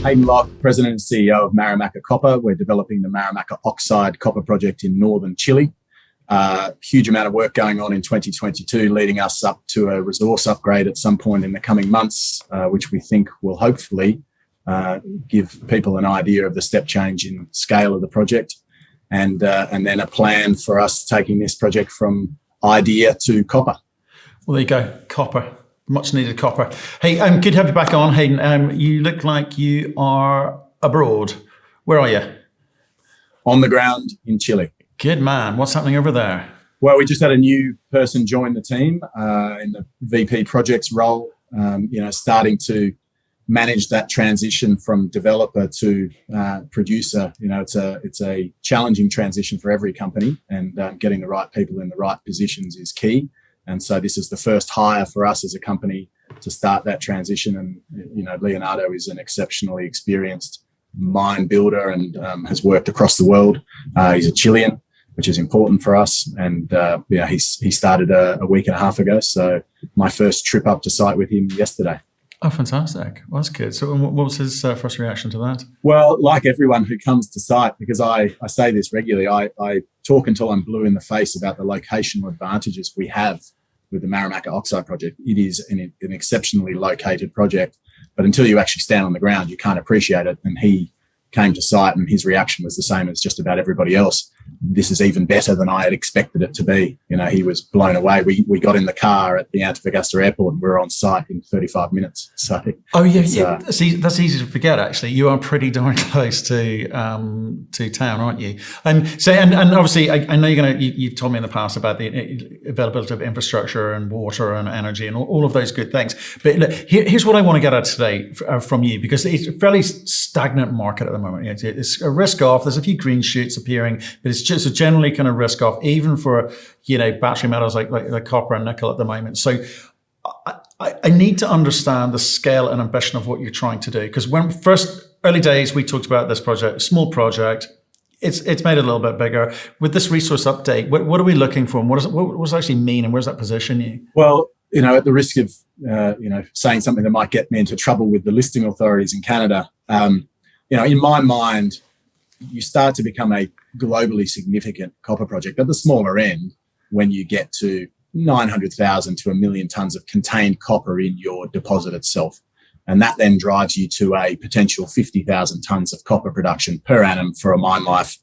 Hayden Locke, President and CEO of Marimaca Copper. We're developing the Marimaca Oxide copper project in northern Chile. Huge amount of work going on in 2022, leading us up to a resource upgrade at some point in the coming months, which we think will hopefully give people an idea of the step change in scale of the project, and then a plan for us taking this project from idea to copper. Well, there you go, copper. Much needed copper. Hey, good to have you back on, Hayden. You look like you are abroad. Where are you? On the ground in Chile. Good man. What's happening over there? Well, we just had a new person join the team in the VP projects role, starting to manage that transition from developer to producer. It's a challenging transition for every company, and getting the right people in the right positions is key. And so this is the first hire for us as a company to start that transition. And, Leonardo is an exceptionally experienced mine builder and has worked across the world. He's a Chilean, which is important for us. And, he started a week and a half ago. So my first trip up to site with him yesterday. Oh, fantastic. Well, that's good. So what was his first reaction to that? Well, like everyone who comes to site, because I say this regularly, I talk until I'm blue in the face about the locational advantages we have with the Marimaca Oxide project. It is an exceptionally located project, but until you actually stand on the ground, you can't appreciate it. And he came to site and his reaction was the same as just about everybody else. This is even better than I had expected it to be. He was blown away. We got in the car at the Antofagasta airport and we were on site in 35 minutes. So, that's easy to forget. Actually, you are pretty darn close to town, aren't you? And obviously, I know you've told me in the past about the availability of infrastructure and water and energy and all of those good things. But look, here's what I want to get at today from you, because it's a fairly stagnant market at the moment. It's a risk off. There's a few green shoots appearing, but it's just a generally kind of risk off, even for battery metals like copper and nickel at the moment. So I need to understand the scale and ambition of what you're trying to do, because when first early days we talked about this project, small project. It's made it a little bit bigger. With this resource update, what are we looking for, and what does it actually mean, and where does that position you? Well, at the risk of saying something that might get me into trouble with the listing authorities in Canada, in my mind, you start to become a globally significant copper project at the smaller end when you get to 900,000 to 1 million tons of contained copper in your deposit itself. And that then drives you to a potential 50,000 tons of copper production per annum for a mine life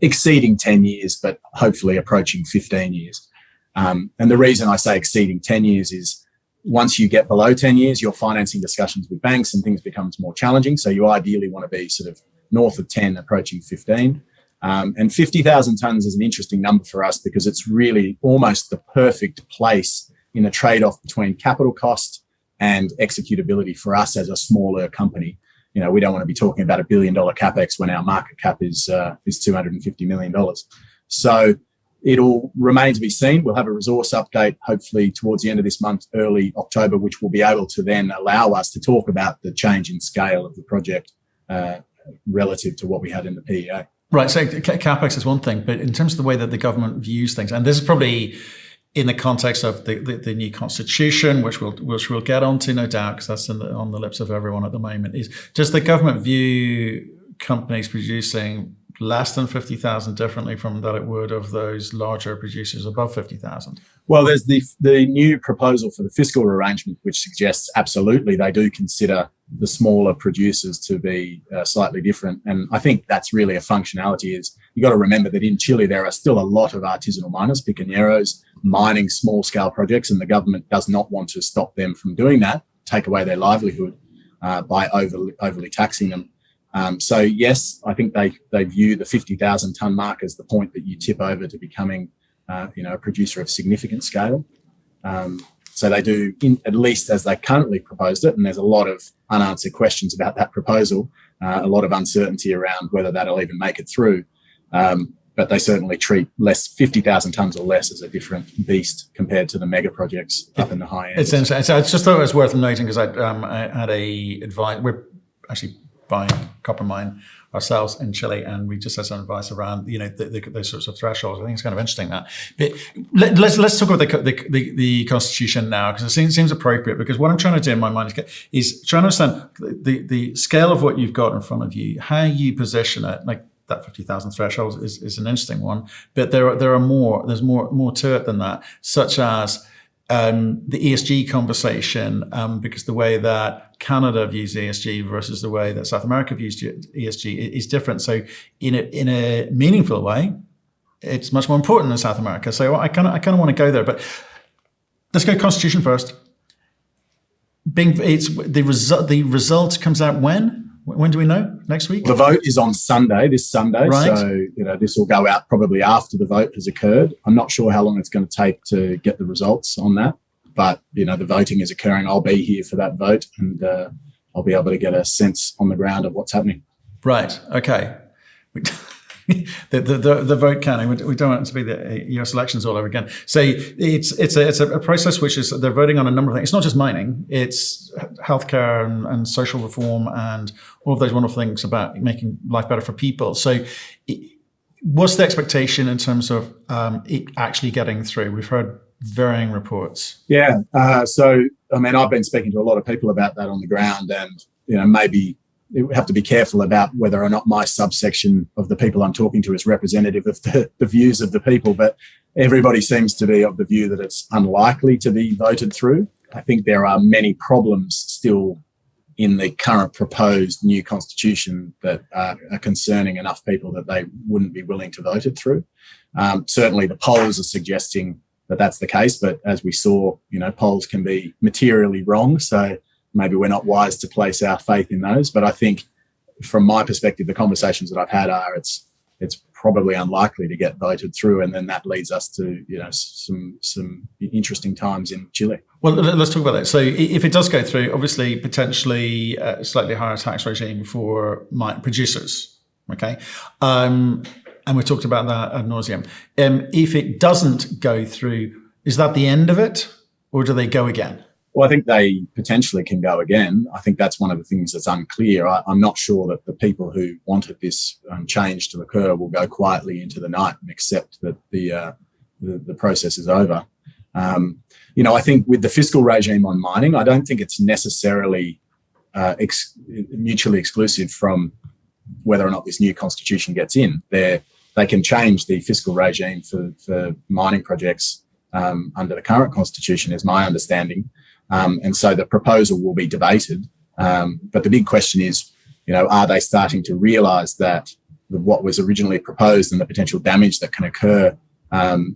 exceeding 10 years, but hopefully approaching 15 years. And the reason I say exceeding 10 years is once you get below 10 years, your financing discussions with banks and things becomes more challenging. So you ideally want to be sort of north of 10, approaching 15. And 50,000 tons is an interesting number for us because it's really almost the perfect place in a trade-off between capital cost and executability for us as a smaller company. We don't want to be talking about $1 billion capex when our market cap is $250 million. So it'll remain to be seen. We'll have a resource update hopefully towards the end of this month, early October, which will be able to then allow us to talk about the change in scale of the project relative to what we had in the PEA. Right, so capex is one thing, but in terms of the way that the government views things, and this is probably in the context of the new constitution, which we'll get onto, no doubt, because that's on the lips of everyone at the moment, is does the government view companies producing less than 50,000 differently from that it would of those larger producers above 50,000? Well, there's the new proposal for the fiscal arrangement, which suggests absolutely they do consider the smaller producers to be slightly different. And I think that's really a functionality. Is you got to remember that in Chile, there are still a lot of artisanal miners, picañeros, mining small scale projects, and the government does not want to stop them from doing that, take away their livelihood by overly taxing them. So yes, I think they view the 50,000 ton mark as the point that you tip over to becoming a producer of significant scale. So they do, at least as they currently proposed it, and there's a lot of unanswered questions about that proposal, a lot of uncertainty around whether that'll even make it through. But they certainly treat 50,000 tons or less as a different beast compared to the mega projects up in the high end. It's interesting. So I just thought it was worth noting because I had we're actually buying a copper mine ourselves in Chile, and we just had some advice around those sorts of thresholds. I think it's kind of interesting that. But let's talk about the Constitution now, because it seems appropriate. Because what I'm trying to do in my mind is trying to understand the scale of what you've got in front of you, how you position it, like. That 50,000 threshold is an interesting one, but there are more. There's more to it than that, such as the ESG conversation, because the way that Canada views ESG versus the way that South America views ESG is different. So in a meaningful way, it's much more important in South America. So I kind of want to go there, but let's go Constitution first. The result comes out when? When do we know? Next week? The vote is on Sunday, this Sunday. Right. So, this will go out probably after the vote has occurred. I'm not sure how long it's going to take to get the results on that. But, the voting is occurring. I'll be here for that vote, and I'll be able to get a sense on the ground of what's happening. Right. Okay. The vote counting. We don't want it to be the US elections all over again. So it's a process which is they're voting on a number of things. It's not just mining. It's healthcare and social reform and all of those wonderful things about making life better for people. So what's the expectation in terms of it actually getting through? We've heard varying reports. Yeah. So I've been speaking to a lot of people about that on the ground, and maybe. We have to be careful about whether or not my subsection of the people I'm talking to is representative of the views of the people, but everybody seems to be of the view that it's unlikely to be voted through. I think there are many problems still in the current proposed new constitution that are concerning enough people that they wouldn't be willing to vote it through. Certainly the polls are suggesting that that's the case, but as we saw, polls can be materially wrong. So maybe we're not wise to place our faith in those. But I think from my perspective, the conversations that I've had are it's probably unlikely to get voted through. And then that leads us to, some interesting times in Chile. Well, let's talk about that. So if it does go through, obviously, potentially a slightly higher tax regime for mine producers. Okay. And we talked about that ad nauseum. If it doesn't go through, is that the end of it, or do they go again? Well, I think they potentially can go again. I think that's one of the things that's unclear. I'm not sure that the people who wanted this change to occur will go quietly into the night and accept that the process is over. I think with the fiscal regime on mining, I don't think it's necessarily mutually exclusive from whether or not this new constitution gets in. They can change the fiscal regime for mining projects under the current constitution, is my understanding. And so the proposal will be debated. But the big question is, are they starting to realise that what was originally proposed and the potential damage that can occur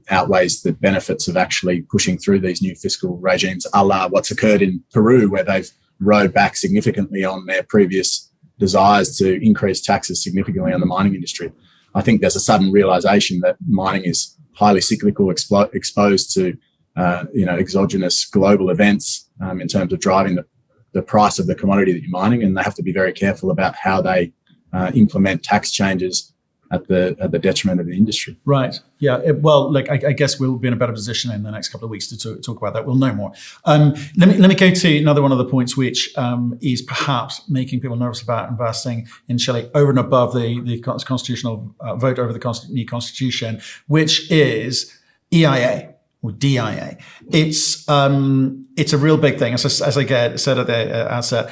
outweighs the benefits of actually pushing through these new fiscal regimes, a la what's occurred in Peru, where they've rode back significantly on their previous desires to increase taxes significantly on the mining industry. I think there's a sudden realisation that mining is highly cyclical, exposed to exogenous global events in terms of driving the price of the commodity that you're mining, and they have to be very careful about how they implement tax changes at the detriment of the industry. Right. Yeah. I guess we'll be in a better position in the next couple of weeks to talk about that. We'll know more. Let me go to another one of the points, which is perhaps making people nervous about investing in Chile over and above the constitutional vote over the new constitution, which is EIA. Or DIA. It's a real big thing. As I said at the outset,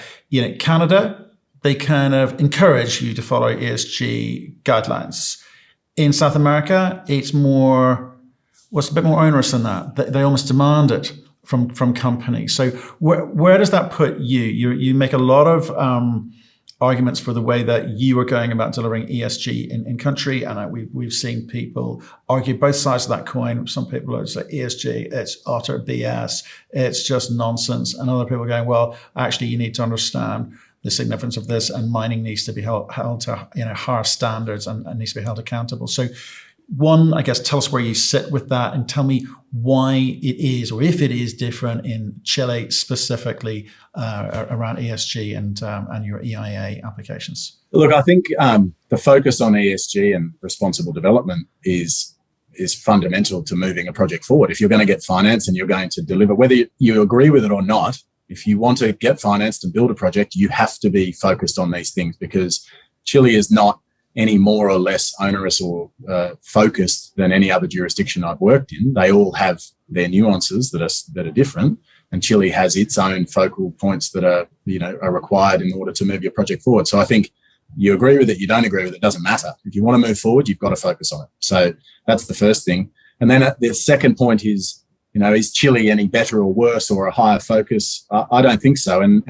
Canada, they kind of encourage you to follow ESG guidelines. In South America, it's a bit more onerous than that. They almost demand it from companies. So where does that put you? You make a lot of arguments for the way that you are going about delivering ESG in country, and we've seen people argue both sides of that coin. Some people are saying ESG, it's utter BS, it's just nonsense, and other people are going, well, actually, you need to understand the significance of this, and mining needs to be held to higher standards and needs to be held accountable. So, one, I guess, tell us where you sit with that, and tell me why it is, or if it is different in Chile specifically around ESG and your EIA applications. Look, I think the focus on ESG and responsible development is fundamental to moving a project forward. If you're going to get finance and you're going to deliver, whether you agree with it or not, if you want to get financed and build a project, you have to be focused on these things, because Chile is not any more or less onerous or focused than any other jurisdiction I've worked in. They all have their nuances that are different, and Chile has its own focal points that are required in order to move your project forward. So I think you agree with it, you don't agree with it, doesn't matter. If you want to move forward, you've got to focus on it. So that's the first thing. And then the second point is, is Chile any better or worse or a higher focus? I don't think so. And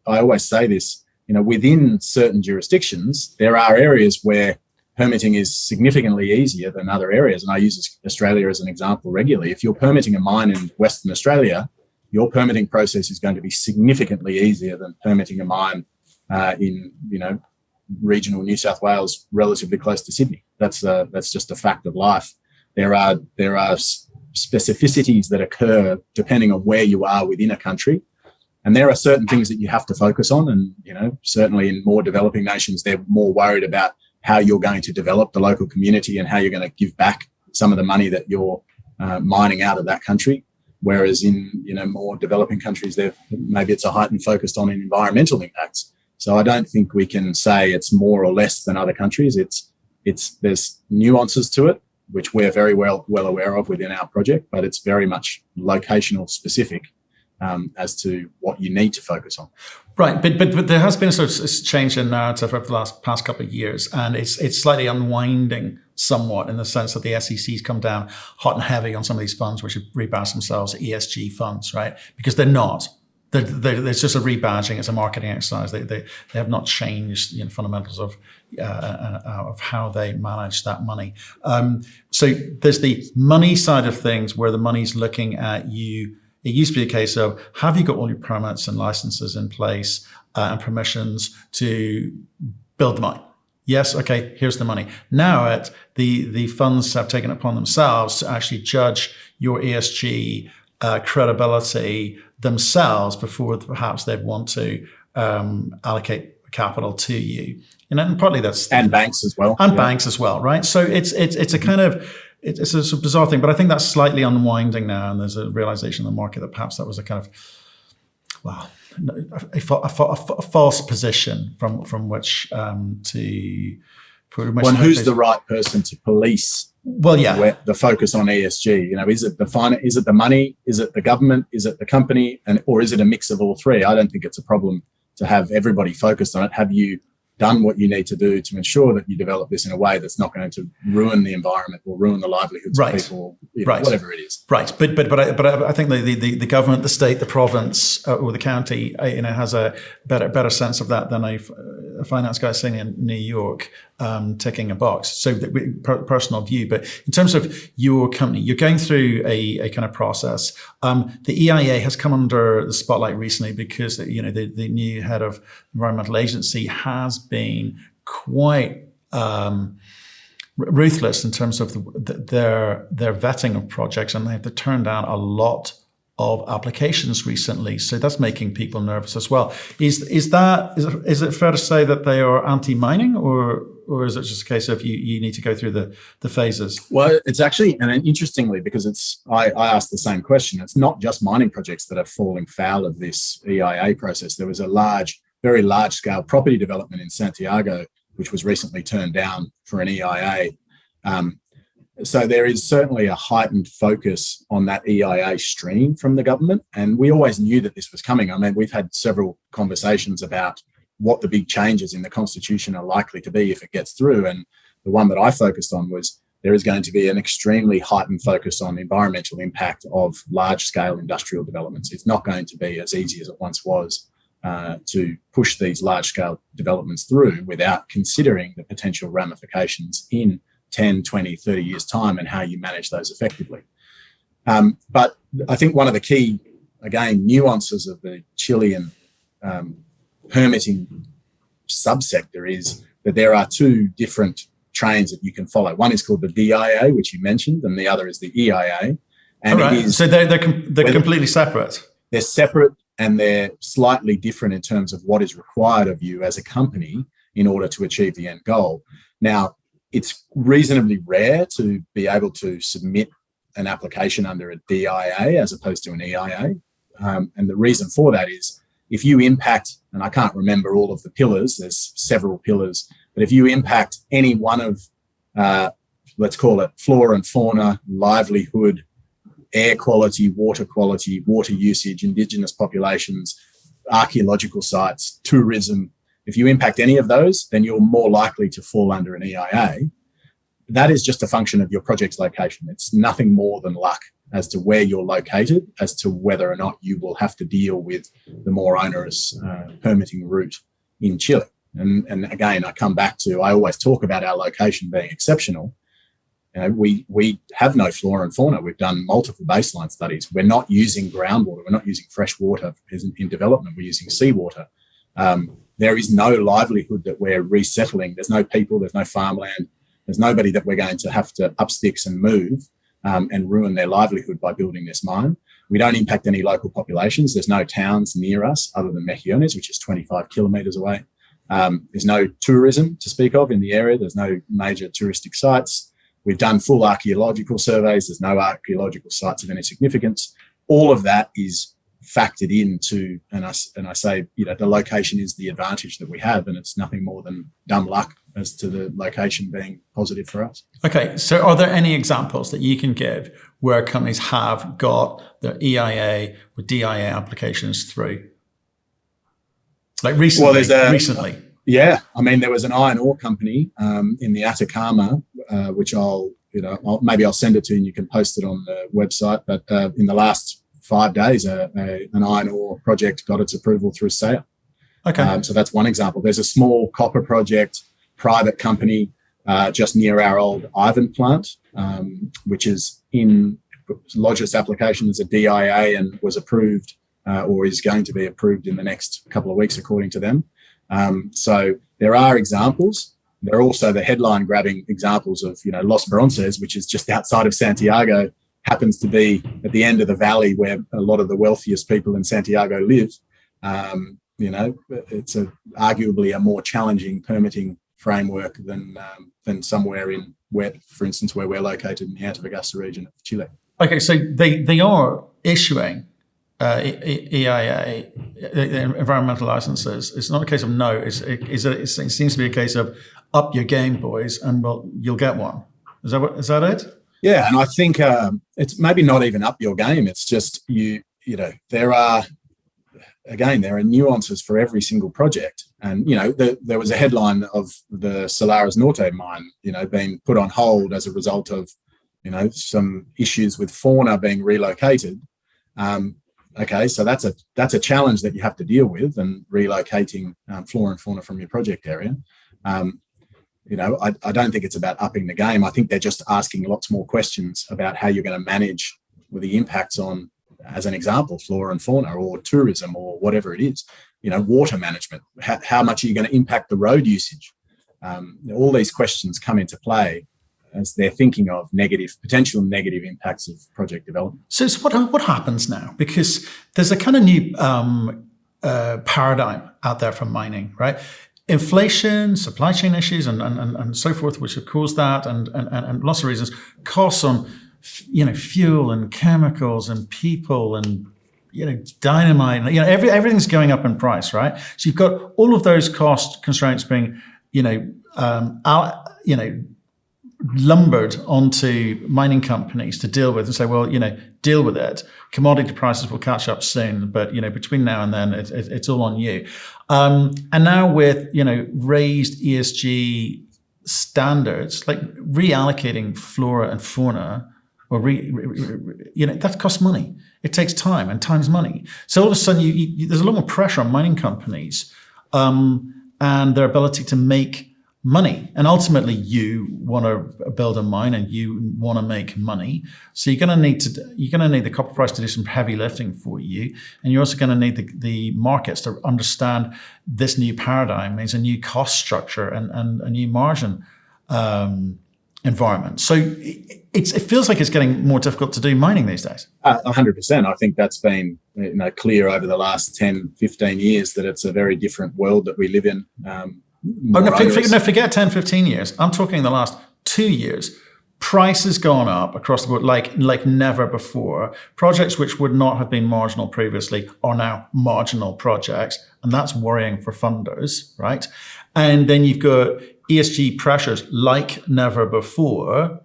I always say this, within certain jurisdictions, there are areas where permitting is significantly easier than other areas. And I use Australia as an example regularly. If you're permitting a mine in Western Australia, your permitting process is going to be significantly easier than permitting a mine in, regional New South Wales, relatively close to Sydney. That's just a fact of life. There are specificities that occur depending on where you are within a country. And there are certain things that you have to focus on. And, certainly in more developing nations, they're more worried about how you're going to develop the local community and how you're going to give back some of the money that you're mining out of that country. Whereas in, more developing countries, maybe it's a heightened focus on environmental impacts. So I don't think we can say it's more or less than other countries. There's nuances to it, which we're very well aware of within our project, but it's very much locational specific as to what you need to focus on. Right, but there has been a sort of change in narrative over the past couple of years, and it's slightly unwinding somewhat in the sense that the SEC's come down hot and heavy on some of these funds, which have rebadged themselves ESG funds, right? Because they're not. It's just a rebadging. It's a marketing exercise. They have not changed the fundamentals of how they manage that money. So there's the money side of things where the money's looking at you. It used to be a case of, have you got all your permits and licenses in place and permissions to build the mine? Yes, okay, here's the money. Now the funds have taken it upon themselves to actually judge your ESG credibility themselves before perhaps they'd want to allocate capital to you. And partly that's... And banks as well. And banks as well, right? So it's a kind of... It's a bizarre thing, but I think that's slightly unwinding now, and there's a realization in the market that perhaps that was a kind of, a false position from which to... Well, who's the right person to police? Well, yeah, the focus on ESG. Is it is it the money? Is it the government? Is it the company? Or is it a mix of all three? I don't think it's a problem to have everybody focused on it. Have you done what you need to do to ensure that you develop this in a way that's not going to ruin the environment or ruin the livelihoods of people, whatever it is. Right, but I think the government, the state, the province, or the county, has a better sense of that than a finance guy sitting in New York ticking a box. So personal view, but in terms of your company, you're going through a kind of process. The EIA has come under the spotlight recently because the new head of environmental agency has been quite ruthless in terms of their vetting of projects, and they have to turn down a lot of applications recently. So that's making people nervous as well. Is it fair to say that they are anti-mining, or is it just a case of you need to go through the phases? Well, it's actually, and interestingly, because I asked the same question, it's not just mining projects that are falling foul of this EIA process. There was a very large scale property development in Santiago, which was recently turned down for an EIA. So there is certainly a heightened focus on that EIA stream from the government. And we always knew that this was coming. I mean, we've had several conversations about what the big changes in the Constitution are likely to be if it gets through. And the one that I focused on was there is going to be an extremely heightened focus on environmental impact of large-scale industrial developments. It's not going to be as easy as it once was to push these large-scale developments through without considering the potential ramifications in 10, 20, 30 years' time and how you manage those effectively. But I think one of the key, again, nuances of the Chilean permitting subsector is that there are two different trains that you can follow. One is called the DIA, which you mentioned, and the other is the EIA. And all right. So they're completely separate. They're separate, and they're slightly different in terms of what is required of you as a company in order to achieve the end goal. Now, it's reasonably rare to be able to submit an application under a DIA as opposed to an EIA. And the reason for that is if you impact, and I can't remember all of the pillars, there's several pillars, but if you impact any one of, let's call it flora and fauna, livelihood, air quality, water usage, indigenous populations, archaeological sites, tourism, if you impact any of those, then you're more likely to fall under an EIA. That is just a function of your project's location. It's nothing more than luck as to where you're located, as to whether or not you will have to deal with the more onerous permitting route in Chile. And again, I come back to, I always talk about our location being exceptional. We have no flora and fauna. We've done multiple baseline studies. We're not using groundwater. We're not using fresh water in development. We're using seawater. There is no livelihood that we're resettling. There's no people. There's no farmland. There's nobody that we're going to have to up sticks and move and ruin their livelihood by building this mine. We don't impact any local populations. There's no towns near us other than Mejillones, which is 25 kilometres away. There's no tourism to speak of in the area. There's no major touristic sites. We've done full archaeological surveys. There's no archaeological sites of any significance. All of that is factored into, and I say, the location is the advantage that we have, and it's nothing more than dumb luck as to the location being positive for us. Okay, so are there any examples that you can give where companies have got their EIA or DIA applications through? Like recently? Well, recently. Yeah, I mean, there was an iron ore company in the Atacama, which maybe I'll send it to you and you can post it on the website. But in the last 5 days, an iron ore project got its approval through SAIA. Okay. So that's one example. There's a small copper project, private company, just near our old Ivan plant, which is lodged its application as a DIA and was approved or is going to be approved in the next couple of weeks, according to them. So there are examples. There are also the headline grabbing examples of, Los Bronces, which is just outside of Santiago, happens to be at the end of the valley where a lot of the wealthiest people in Santiago live. It's arguably a more challenging permitting framework than somewhere for instance, where we're located in the Antofagasta region of Chile. Okay, so they are issuing EIA, environmental licenses. It's not a case of no. It seems to be a case of up your game, boys, and you'll get one. Is that it? Yeah, and I think it's maybe not even up your game. It's just there are nuances for every single project. And there was a headline of the Salares Norte mine, being put on hold as a result of some issues with fauna being relocated. Okay, so that's a challenge that you have to deal with, and relocating flora and fauna from your project area. I don't think it's about upping the game. I think they're just asking lots more questions about how you're going to manage with the impacts on, as an example, flora and fauna or tourism or whatever it is. Water management. How much are you going to impact the road usage? All these questions come into play as they're thinking of potential negative impacts of project development. So what happens now? Because there's a kind of new paradigm out there for mining, right? Inflation, supply chain issues, and so forth, which have caused that, and lots of reasons. Costs on, fuel and chemicals and people and dynamite. Everything's going up in price, right? So you've got all of those cost constraints being, lumbered onto mining companies to deal with and say, well, deal with it. Commodity prices will catch up soon, but between now and then, it's all on you. And now with raised ESG standards, like reallocating flora and fauna, or that costs money. It takes time, and time's money. So all of a sudden, there's a lot more pressure on mining companies and their ability to make money. And ultimately, you want to build a mine and you want to make money. So you're going to need the copper price to do some heavy lifting for you, and you're also going to need the markets to understand this new paradigm means a new cost structure and a new margin environment. So it feels like it's getting more difficult to do mining these days. 100%. I think that's been clear over the last 10, 15 years that it's a very different world that we live in. Forget 10, 15 years. I'm talking the last 2 years. price has gone up across the board like never before. Projects which would not have been marginal previously are now marginal projects, and that's worrying for funders, right? And then you've got ESG pressures like never before,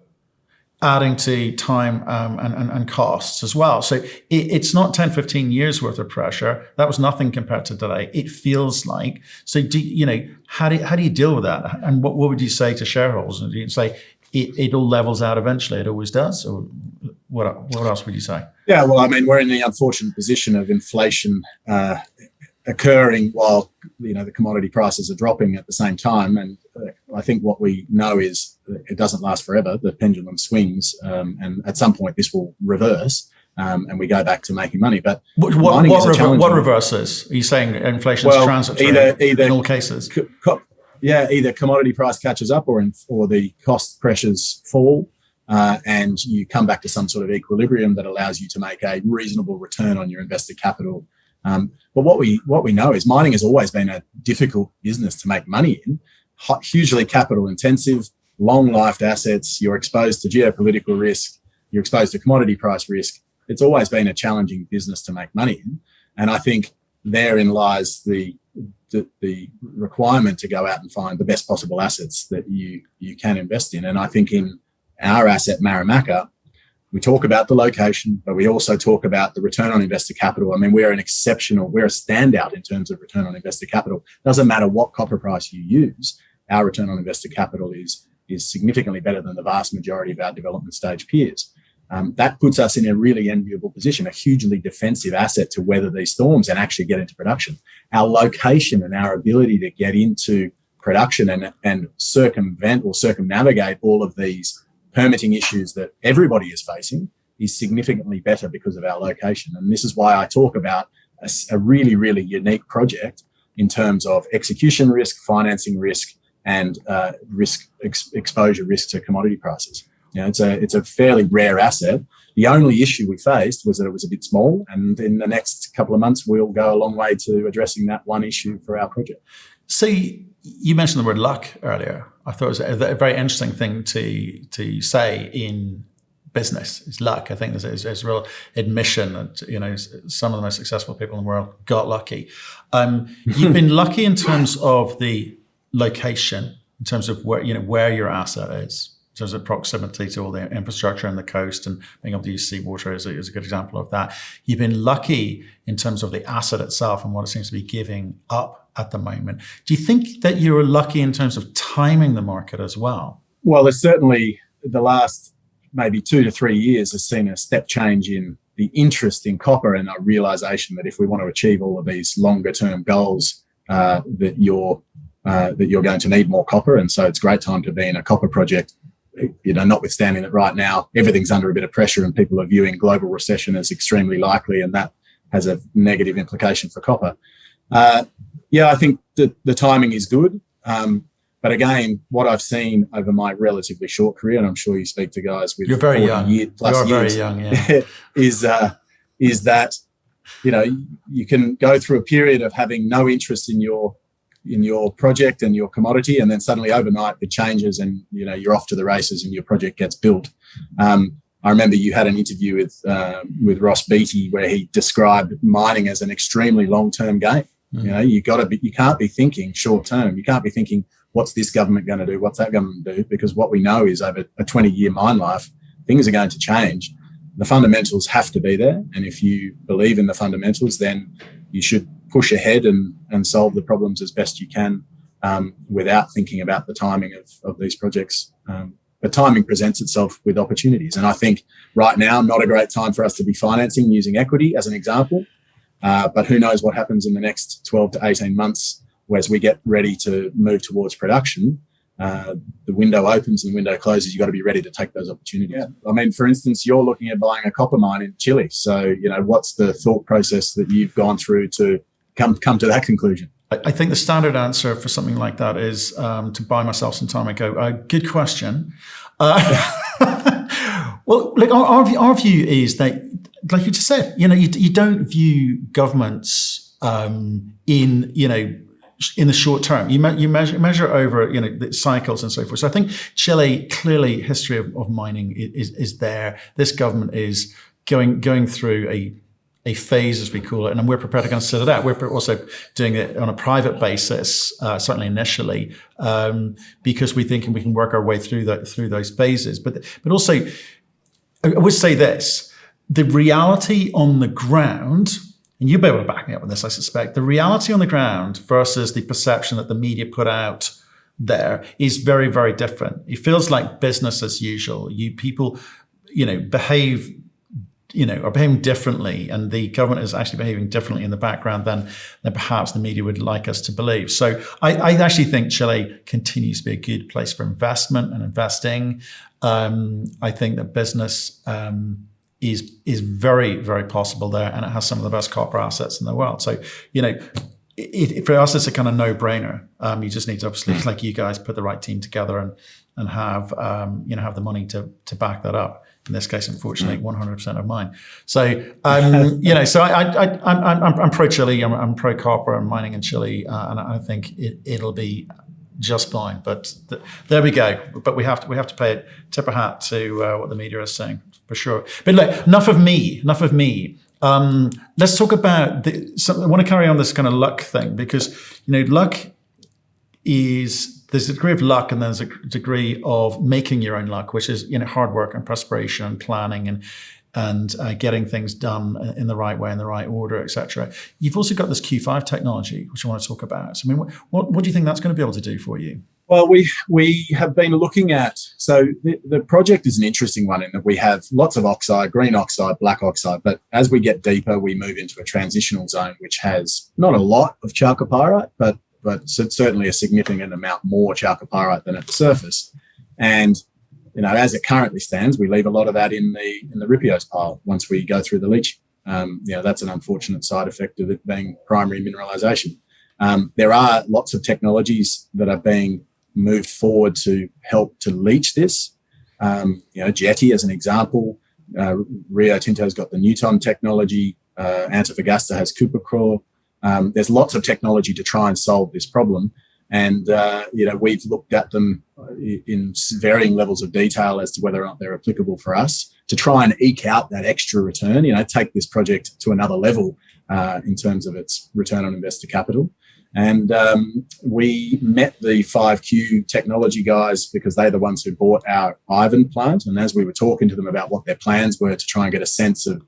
adding to time and costs as well. So it's not 10, 15 years worth of pressure. That was nothing compared to today. It feels like. So how do you deal with that? And what would you say to shareholders? And do you say it all levels out eventually? It always does? Or what else would you say? Yeah, well, I mean, we're in the unfortunate position of inflation occurring while the commodity prices are dropping at the same time, and I think what we know is it doesn't last forever. The pendulum swings, and at some point this will reverse, and we go back to making money. But what reverses? Are you saying inflation is transitory either in all cases? Either commodity price catches up, or the cost pressures fall, and you come back to some sort of equilibrium that allows you to make a reasonable return on your invested capital. But what we know is mining has always been a difficult business to make money in, hugely capital intensive, long-lived assets. You're exposed to geopolitical risk. You're exposed to commodity price risk. It's always been a challenging business to make money in. And I think therein lies the requirement to go out and find the best possible assets that you can invest in. And I think in our asset, Marimaca, we talk about the location, but we also talk about the return on invested capital. I mean, we're a standout in terms of return on invested capital. Doesn't matter what copper price you use, our return on invested capital is significantly better than the vast majority of our development stage peers. That puts us in a really enviable position, a hugely defensive asset to weather these storms and actually get into production. Our location and our ability to get into production and circumvent or circumnavigate all of these permitting issues that everybody is facing is significantly better because of our location. And this is why I talk about a really, really unique project in terms of execution risk, financing risk, and exposure risk to commodity prices. It's a fairly rare asset. The only issue we faced was that it was a bit small, and in the next couple of months, we'll go a long way to addressing that one issue for our project. So you mentioned the word luck earlier. I thought it was a very interesting thing to say in business. Is luck. I think there's a real admission that some of the most successful people in the world got lucky. You've been lucky in terms of the location, in terms of where your asset is, in terms of proximity to all the infrastructure and the coast, and being able to use seawater is a good example of that. You've been lucky in terms of the asset itself and what it seems to be giving up at the moment. Do you think that you were lucky in terms of timing the market as well? Well, there's certainly the last maybe 2 to 3 years has seen a step change in the interest in copper, and a realization that if we want to achieve all of these longer term goals, that you're going to need more copper. And so it's a great time to be in a copper project, notwithstanding that right now everything's under a bit of pressure and people are viewing global recession as extremely likely, and that has a negative implication for copper. I think the timing is good. But again, what I've seen over my relatively short career, and I'm sure you speak to guys with 40 plus years, is that you can go through a period of having no interest in your project and your commodity, and then suddenly overnight it changes, and you're off to the races and your project gets built. I remember you had an interview with Ross Beatty where he described mining as an extremely long-term game. You can't be thinking short term. You can't be thinking, what's this government going to do? What's that government do? Because what we know is over a 20-year mine life, things are going to change. The fundamentals have to be there. And if you believe in the fundamentals, then you should push ahead and solve the problems as best you can, without thinking about the timing of these projects. But timing presents itself with opportunities. And I think right now, not a great time for us to be financing using equity as an example. But who knows what happens in the next 12 to 18 months as we get ready to move towards production. The window opens and the window closes. You've got to be ready to take those opportunities. Yeah. I mean, for instance, you're looking at buying a copper mine in Chile. So, what's the thought process that you've gone through to come to that conclusion? I think the standard answer for something like that is to buy myself some time and go, good question. Well, like our view is that, like you just said, you don't view governments in in the short term. You measure over the cycles and so forth. So I think Chile, clearly history of mining is there. This government is going through a phase, as we call it, and we're prepared to consider that. We're also doing it on a private basis, certainly initially, because we think we can work our way through those phases. But also, I would say this: the reality on the ground, and you'll be able to back me up on this, I suspect, the reality on the ground versus the perception that the media put out there is very, very different. It feels like business as usual. People, behave. Are behaving differently, and the government is actually behaving differently in the background than perhaps the media would like us to believe. So I actually think Chile continues to be a good place for investment and investing. I think that business is very, very possible there, and it has some of the best copper assets in the world. So, for us, it's a kind of no-brainer. You just need to, obviously, like you guys, put the right team together and have the money to back that up. In this case, unfortunately, 100% of mine. So, so I'm pro Chile. I'm pro copper and mining in Chile, and I think it'll be just fine. But there we go. But we have to pay a tip of hat to what the media is saying for sure. But look, enough of me. Let's talk about. I want to carry on this kind of luck thing, because luck is. There's a degree of luck, and there's a degree of making your own luck, which is hard work and perspiration and planning and getting things done in the right way, in the right order, etc. You've also got this Q5 technology, which I want to talk about. So, I mean, what do you think that's going to be able to do for you? Well, we have been looking at, so the project is an interesting one in that we have lots of oxide, green oxide, black oxide, but as we get deeper, we move into a transitional zone, which has not a lot of chalcopyrite, but certainly a significant amount more chalcopyrite than at the surface. And, as it currently stands, we leave a lot of that in the ripios pile once we go through the leaching. That's an unfortunate side effect of it being primary mineralization. There are lots of technologies that are being moved forward to help to leach this. Jetty as an example. Rio Tinto's got the Newton technology. Antofagasta has Copper Corp. There's lots of technology to try and solve this problem. And, we've looked at them in varying levels of detail as to whether or not they're applicable for us to try and eke out that extra return, take this project to another level in terms of its return on investor capital. And we met the 5Q technology guys because they're the ones who bought our Ivan plant. And as we were talking to them about what their plans were to try and get a sense of,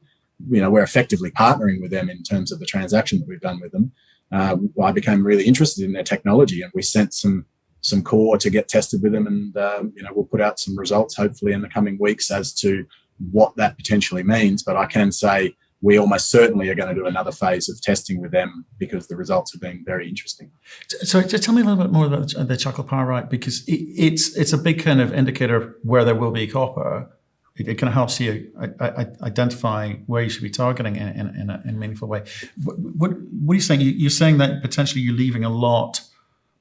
we're effectively partnering with them in terms of the transaction that we've done with them. I became really interested in their technology, and we sent some core to get tested with them, and we'll put out some results hopefully in the coming weeks as to what that potentially means. But I can say we almost certainly are going to do another phase of testing with them because the results have been very interesting. So just tell me a little bit more about the chalcopyrite, because it's a big kind of indicator of where there will be copper. It kind of helps you identify where you should be targeting in a meaningful way. What are you saying? You're saying that potentially you're leaving a lot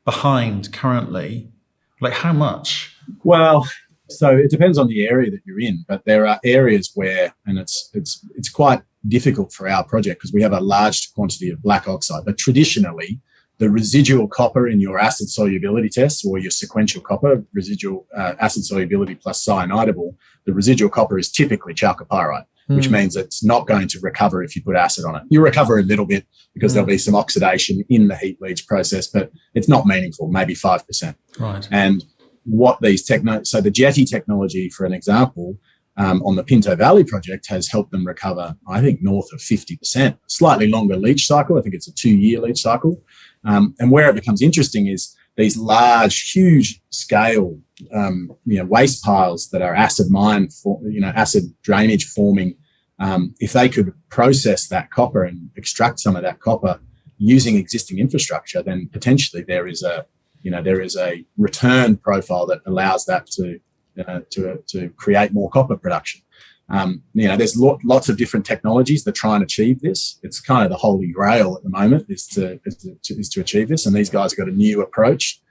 behind currently. Like how much? Well, so it depends on the area that you're in, but there are areas where, and it's quite difficult for our project because we have a large quantity of black oxide, but traditionally the residual copper in your acid solubility tests or your sequential copper, residual acid solubility plus cyanidable, the residual copper is typically chalcopyrite, which means it's not going to recover if you put acid on it. You recover a little bit because there'll be some oxidation in the heat leach process, but it's not meaningful, maybe 5%. Right. And what these so the Jetty technology, for an example, on the Pinto Valley project has helped them recover, I think, north of 50%. Slightly longer leach cycle. I think it's a 2-year leach cycle. And where it becomes interesting is these large, huge scale, waste piles that are acid mine, acid drainage forming. If they could process that copper and extract some of that copper using existing infrastructure, then potentially there is a return profile that allows that to create more copper production. There's lots of different technologies that try and achieve this. It's kind of the holy grail at the moment is to achieve this. And these guys have got a new approach,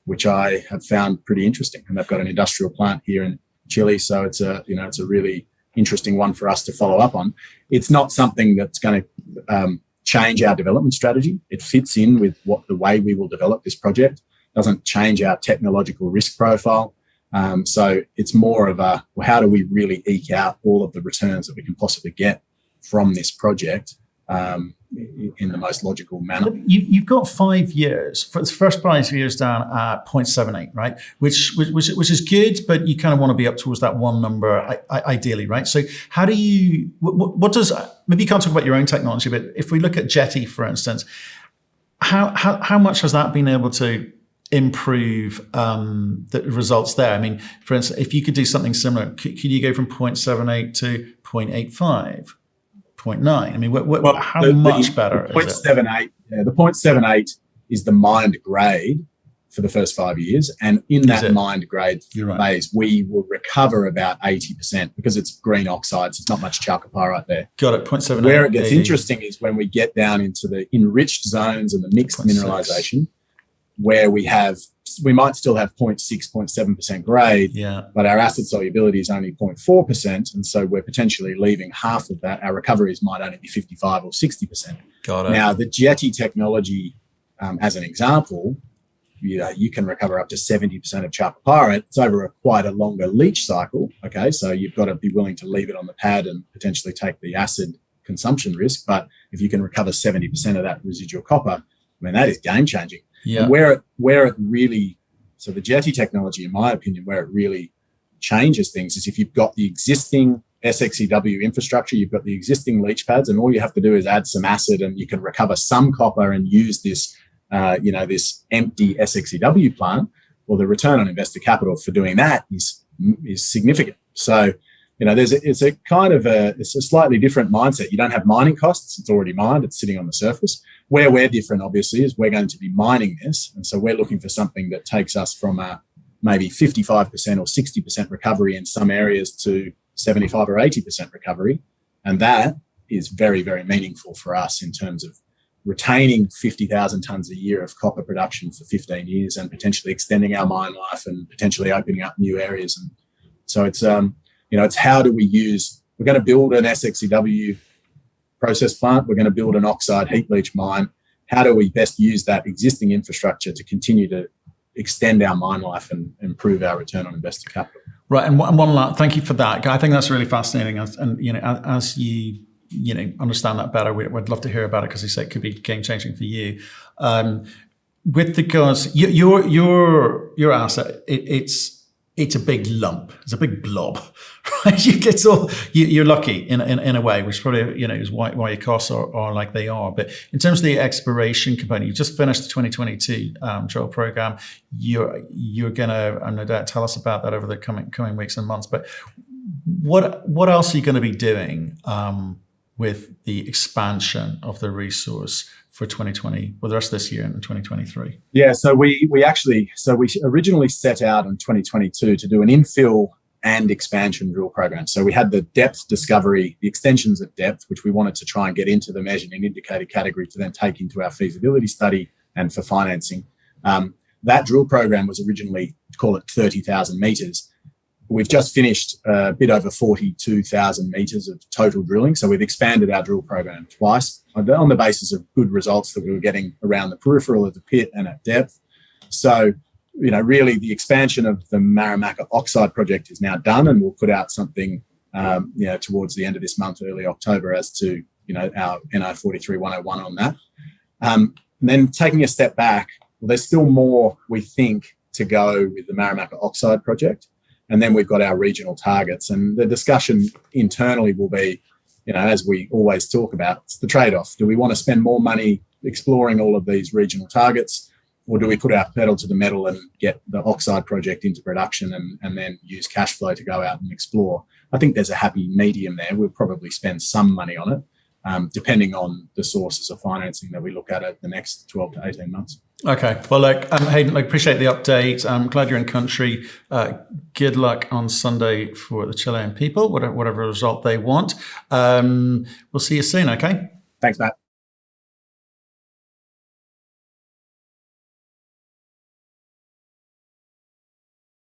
which I have found pretty interesting. And they've got an industrial plant here in Chile, so it's a really interesting one for us to follow up on. It's not something that's going to change our development strategy. It fits in with the way we will develop this project. Doesn't change our technological risk profile. So it's more of how do we really eke out all of the returns that we can possibly get from this project in the most logical manner. You've got 5 years. For the first 5 years down at 0.78, right? Which is good, but you kind of want to be up towards that one number ideally, right? So how do you? What does? Maybe you can't talk about your own technology, but if we look at Jetty, for instance, how much has that been able to improve the results there? I mean, for instance, if you could do something similar, could you go from 0.78 to 0.85? 0.9. I mean, how much better is it? 0.78. Yeah, the 0.78 is the mined grade for the first 5 years, and in that mined grade phase, we will recover about 80% because it's green oxides. It's not much chalcopyrite there. Got it. 0.78. Where it gets interesting is when we get down into the enriched zones and the mixed mineralization, where we might still have 0.6, 0.7% grade, but our acid solubility is only 0.4%. And so we're potentially leaving half of that. Our recoveries might only be 55 or 60%. Got it. Now, the Jetty technology, as an example, you can recover up to 70% of chalcopyrite. It's over quite a longer leach cycle. Okay, so you've got to be willing to leave it on the pad and potentially take the acid consumption risk. But if you can recover 70% of that residual copper, I mean, that is game changing. Yeah. And where it really, so the Jetty technology, in my opinion, where it really changes things is if you've got the existing SXEW infrastructure, you've got the existing leach pads, and all you have to do is add some acid and you can recover some copper and use this, this empty SXEW plant. Well, the return on invested capital for doing that is significant. So, it's a slightly different mindset. You don't have mining costs. It's already mined. It's sitting on the surface. Where we're different, obviously, is we're going to be mining this. And so we're looking for something that takes us from maybe 55% or 60% recovery in some areas to 75 or 80% recovery. And that is very, very meaningful for us in terms of retaining 50,000 tonnes a year of copper production for 15 years and potentially extending our mine life and potentially opening up new areas. And so it's how do we we're going to build an SXEW process plant. We're going to build an oxide heap leach mine. How do we best use that existing infrastructure to continue to extend our mine life and improve our return on invested capital? Right. And one last, thank you for that. I think that's really fascinating. And as you understand that better, we'd love to hear about it because you say it could be game changing for you. With regards, your asset, it's a big lump. It's a big blob, right? You're lucky in a way, which probably is why your costs are like they are. But in terms of the exploration component, you just finished the 2022 drill program. You're gonna, no doubt, tell us about that over the coming weeks and months. But what else are you going to be doing with the expansion of the resource for 2020, well, the rest of this year and 2023? Yeah, so we originally set out in 2022 to do an infill and expansion drill program. So we had the depth discovery, the extensions at depth, which we wanted to try and get into the measured and indicated category to then take into our feasibility study and for financing. That drill program was originally, call it 30,000 metres. We've just finished a bit over 42,000 metres of total drilling. So we've expanded our drill program twice on the basis of good results that we were getting around the peripheral of the pit and at depth. So, really the expansion of the Marimaca oxide project is now done, and we'll put out something, towards the end of this month, early October, as to, our NI 43-101 on that. And then taking a step back, well, there's still more, we think, to go with the Marimaca oxide project. And then we've got our regional targets, and the discussion internally will be, as we always talk about, it's the trade-off. Do we want to spend more money exploring all of these regional targets, or do we put our pedal to the metal and get the oxide project into production and then use cash flow to go out and explore? I think there's a happy medium there. We'll probably spend some money on it, depending on the sources of financing that we look at over the next 12 to 18 months. Okay. Well, Hayden, appreciate the update. I'm glad you're in country. Good luck on Sunday for the Chilean people, whatever result they want. We'll see you soon, okay? Thanks, Matt.